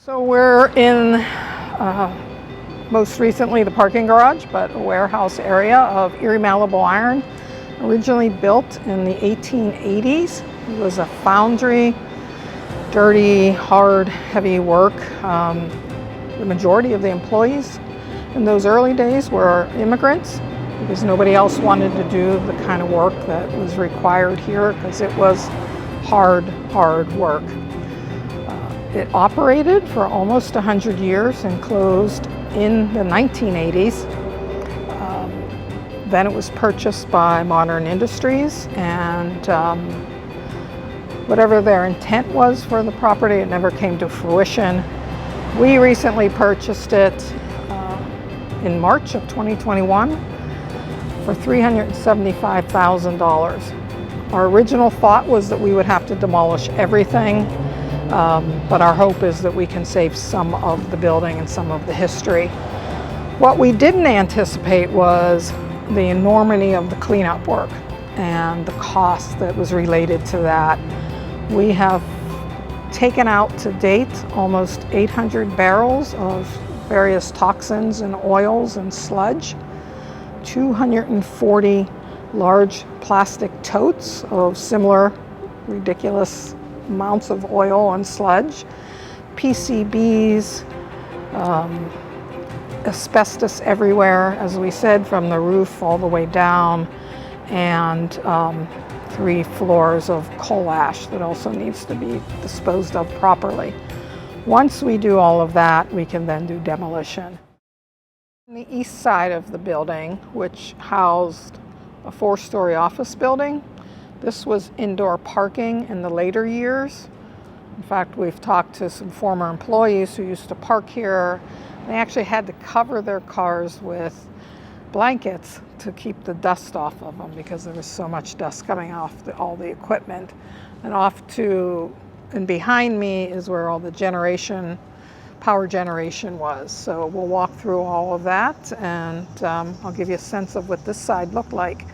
So we're in most recently the parking garage, but a warehouse area of Erie Malleable Iron, originally built in the 1880s. It was a foundry, dirty, hard, heavy work. The majority of the employees in those early days were immigrants because nobody else wanted to do the kind of work that was required here because it was hard work. It operated for almost 100 years and closed in the 1980s. Then it was purchased by Modern Industries, and whatever their intent was for the property, it never came to fruition. We recently purchased it in March of 2021 for $375,000. Our original thought was that we would have to demolish everything. But our hope is that we can save some of the building and some of the history. What we didn't anticipate was the enormity of the cleanup work and the cost that was related to that. We have taken out to date almost 800 barrels of various toxins and oils and sludge, 240 large plastic totes of similar ridiculous amounts of oil and sludge, PCBs, asbestos everywhere, as we said, from the roof all the way down, and 3 floors of coal ash that also needs to be disposed of properly. Once we do all of that, we can then do demolition. On the east side of the building, which housed a 4-story office building, this was indoor parking in the later years. In fact, we've talked to some former employees who used to park here. They actually had to cover their cars with blankets to keep the dust off of them because there was so much dust coming off all the equipment. And behind me is where all the power generation was. So we'll walk through all of that, and I'll give you a sense of what this side looked like.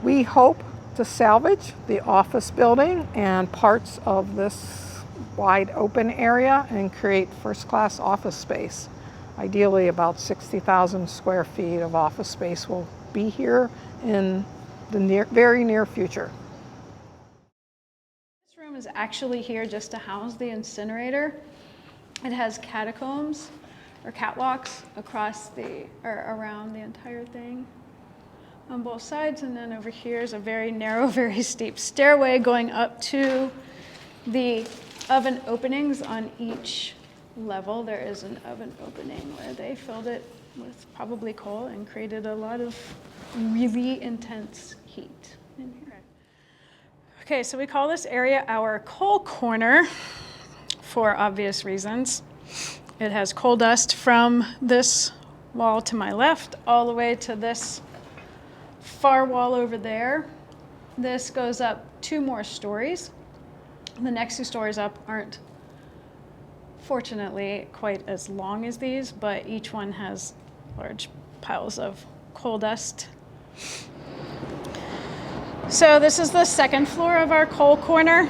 We hope to salvage the office building and parts of this wide open area and create first-class office space. Ideally, about 60,000 square feet of office space will be here in the very near future. This room is actually here just to house the incinerator. It has catacombs or catwalks around the entire thing on both sides, and then over here is a very narrow, very steep stairway going up to the oven openings on each level. There is an oven opening where they filled it with probably coal and created a lot of really intense heat in here. Okay, so we call this area our coal corner for obvious reasons. It has coal dust from this wall to my left all the way to this far wall over there. This goes up 2 more stories. The next 2 stories up aren't, fortunately, quite as long as these, but each one has large piles of coal dust. So this is the 2nd floor of our coal corner.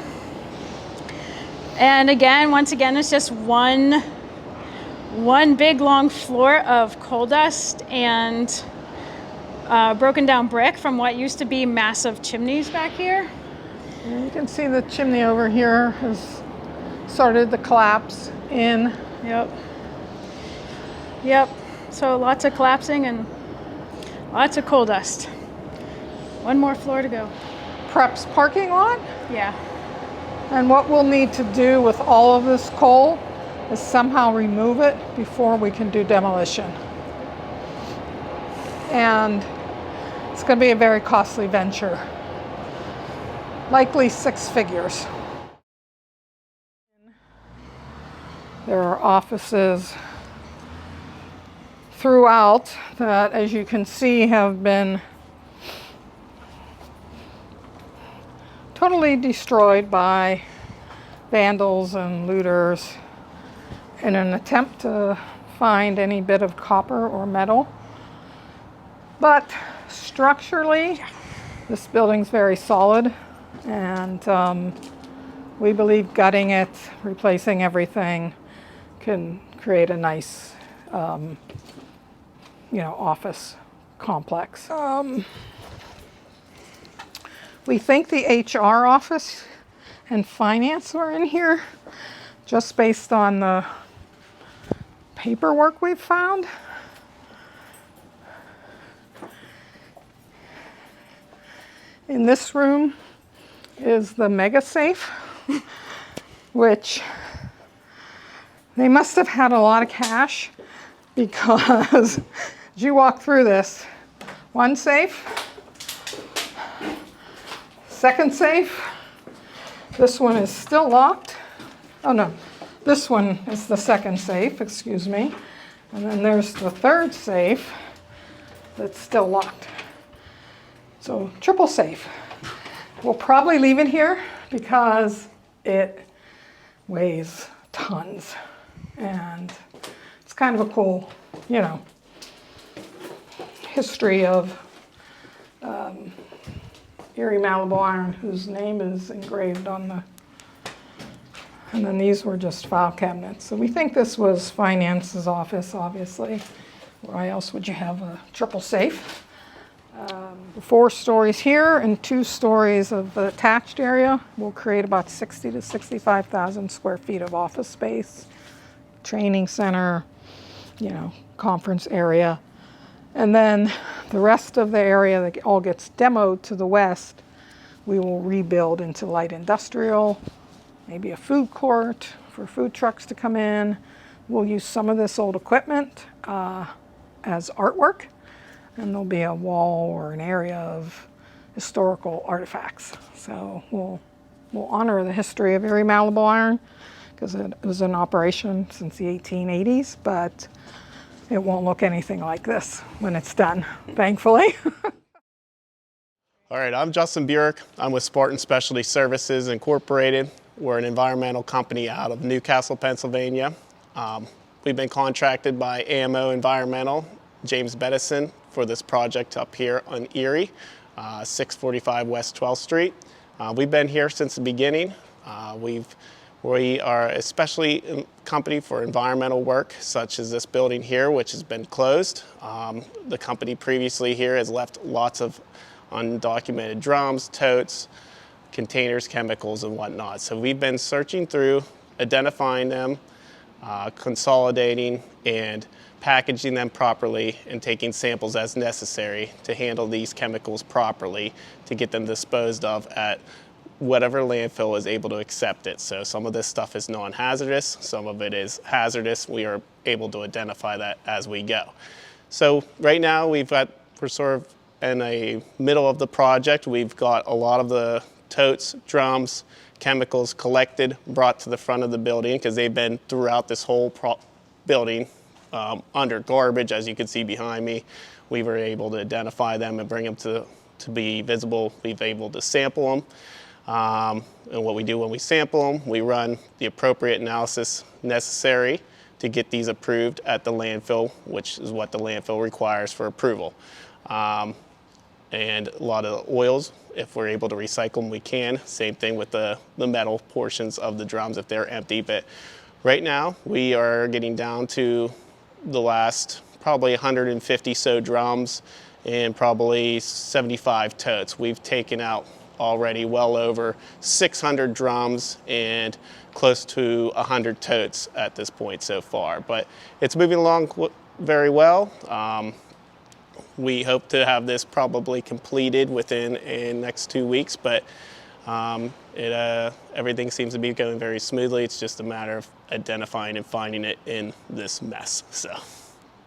And once again, it's just one big long floor of coal dust and broken down brick from what used to be massive chimneys back here. And you can see the chimney over here has started to collapse in. Yep. So lots of collapsing and lots of coal dust. 1 more floor to go. Prep's parking lot. Yeah. And what we'll need to do with all of this coal is somehow remove it before we can do demolition. And it's going to be a very costly venture. Likely 6 figures. There are offices throughout that, as you can see, have been totally destroyed by vandals and looters in an attempt to find any bit of copper or metal. But structurally, this building's very solid, and we believe gutting it, replacing everything can create a nice, office complex. We think the HR office and finance are in here, just based on the paperwork we've found. In this room is the mega safe, which they must have had a lot of cash, because as you walk through this, one safe, second safe, this one is still locked. Oh no, this one is the second safe, excuse me. And then there's the third safe that's still locked. So triple safe. We'll probably leave it here because it weighs tons. And it's kind of a cool, history of Erie Malibu iron, whose name is engraved on the, and then these were just file cabinets. So we think this was finance's office, obviously. Why else would you have a triple safe? 4 stories here and 2 stories of the attached area will create about 60 to 65,000 square feet of office space, training center, conference area. And then the rest of the area that all gets demoed to the west, we will rebuild into light industrial, maybe a food court for food trucks to come in. We'll use some of this old equipment as artwork, and there'll be a wall or an area of historical artifacts. So we'll honor the history of Erie Malibu iron, because it was in operation since the 1880s, but it won't look anything like this when it's done, thankfully. All right, I'm Justin Burek. I'm with Spartan Specialty Services Incorporated. We're an environmental company out of Newcastle, Pennsylvania. We've been contracted by AMO Environmental, James Bettison, for this project up here on Erie, 645 West 12th Street. We've been here since the beginning. We are especially a company for environmental work, such as this building here, which has been closed. The company previously here has left lots of undocumented drums, totes, containers, chemicals, and whatnot. So we've been searching through, identifying them, consolidating, and packaging them properly, and taking samples as necessary to handle these chemicals properly to get them disposed of at whatever landfill is able to accept it. So some of this stuff is non-hazardous, some of it is hazardous. We are able to identify that as we go. So right now we're sort of in a middle of the project. We've got a lot of the totes, drums, chemicals collected, brought to the front of the building, because they've been throughout this whole building under garbage, as you can see behind me. We were able to identify them and bring them to be visible. We've been able to sample them. And what we do when we sample them, we run the appropriate analysis necessary to get these approved at the landfill, which is what the landfill requires for approval. And a lot of the oils, if we're able to recycle them, we can. Same thing with the metal portions of the drums if they're empty. But right now, we are getting down to the last probably 150 so drums and probably 75 totes. We've taken out already well over 600 drums and close to 100 totes at this point so far. But it's moving along very well. We hope to have this probably completed within the next 2 weeks, but everything seems to be going very smoothly. It's just a matter of identifying and finding it in this mess. So.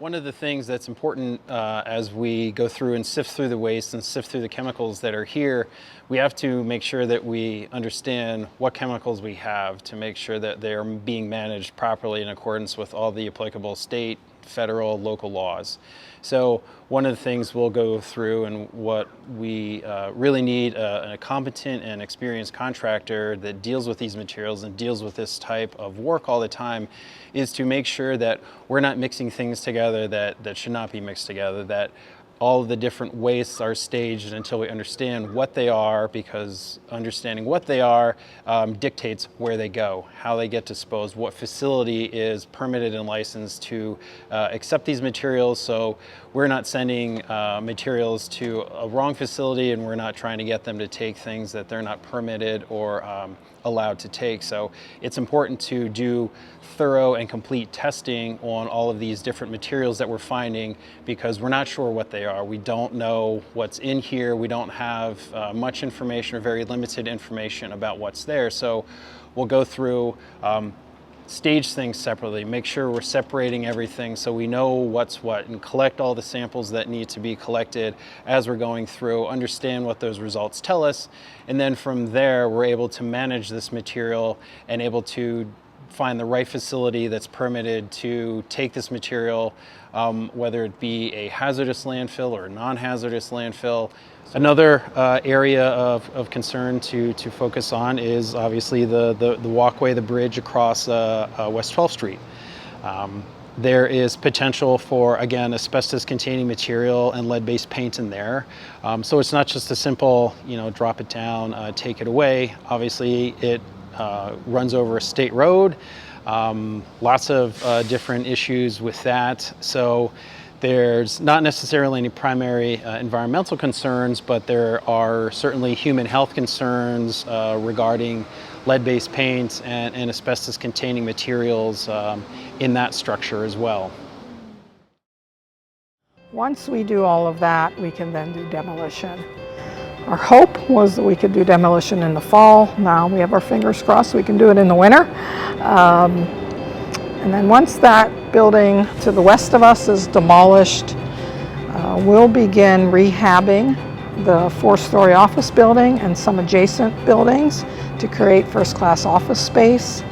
One of the things that's important as we go through and sift through the waste and sift through the chemicals that are here, we have to make sure that we understand what chemicals we have to make sure that they're being managed properly in accordance with all the applicable state, federal, local laws. So one of the things we'll go through, and what we really need a competent and experienced contractor that deals with these materials and deals with this type of work all the time, is to make sure that we're not mixing things together that should not be mixed together, that all of the different wastes are staged until we understand what they are, because understanding what they are dictates where they go, how they get disposed, what facility is permitted and licensed to accept these materials. So we're not sending materials to a wrong facility, and we're not trying to get them to take things that they're not permitted or allowed to take. So it's important to do thorough and complete testing on all of these different materials that we're finding, because we're not sure what they are. We don't know what's in here. We don't have much information or very limited information about what's there. So we'll go through, stage things separately, make sure we're separating everything so we know what's what, and collect all the samples that need to be collected as we're going through, understand what those results tell us, and then from there we're able to manage this material and able to find the right facility that's permitted to take this material, whether it be a hazardous landfill or a non-hazardous landfill. Another area of concern to focus on is obviously the walkway, the bridge across West 12th Street. There is potential for, again, asbestos-containing material and lead-based paint in there. So it's not just a simple, drop it down, take it away. Obviously, it runs over a state road. Lots of different issues with that. So there's not necessarily any primary environmental concerns, but there are certainly human health concerns regarding lead-based paint and asbestos-containing materials in that structure as well. Once we do all of that, we can then do demolition. Our hope was that we could do demolition in the fall. Now we have our fingers crossed we can do it in the winter. And then once that building to the west of us is demolished, we'll begin rehabbing the 4-story office building and some adjacent buildings to create first-class office space.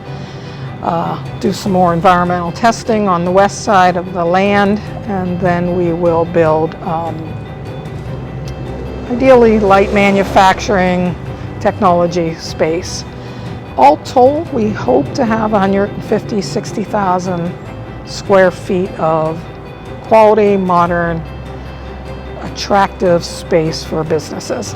Do some more environmental testing on the west side of the land, and then we will build ideally light manufacturing technology space. All told, we hope to have 150,000-60,000 square feet of quality, modern, attractive space for businesses.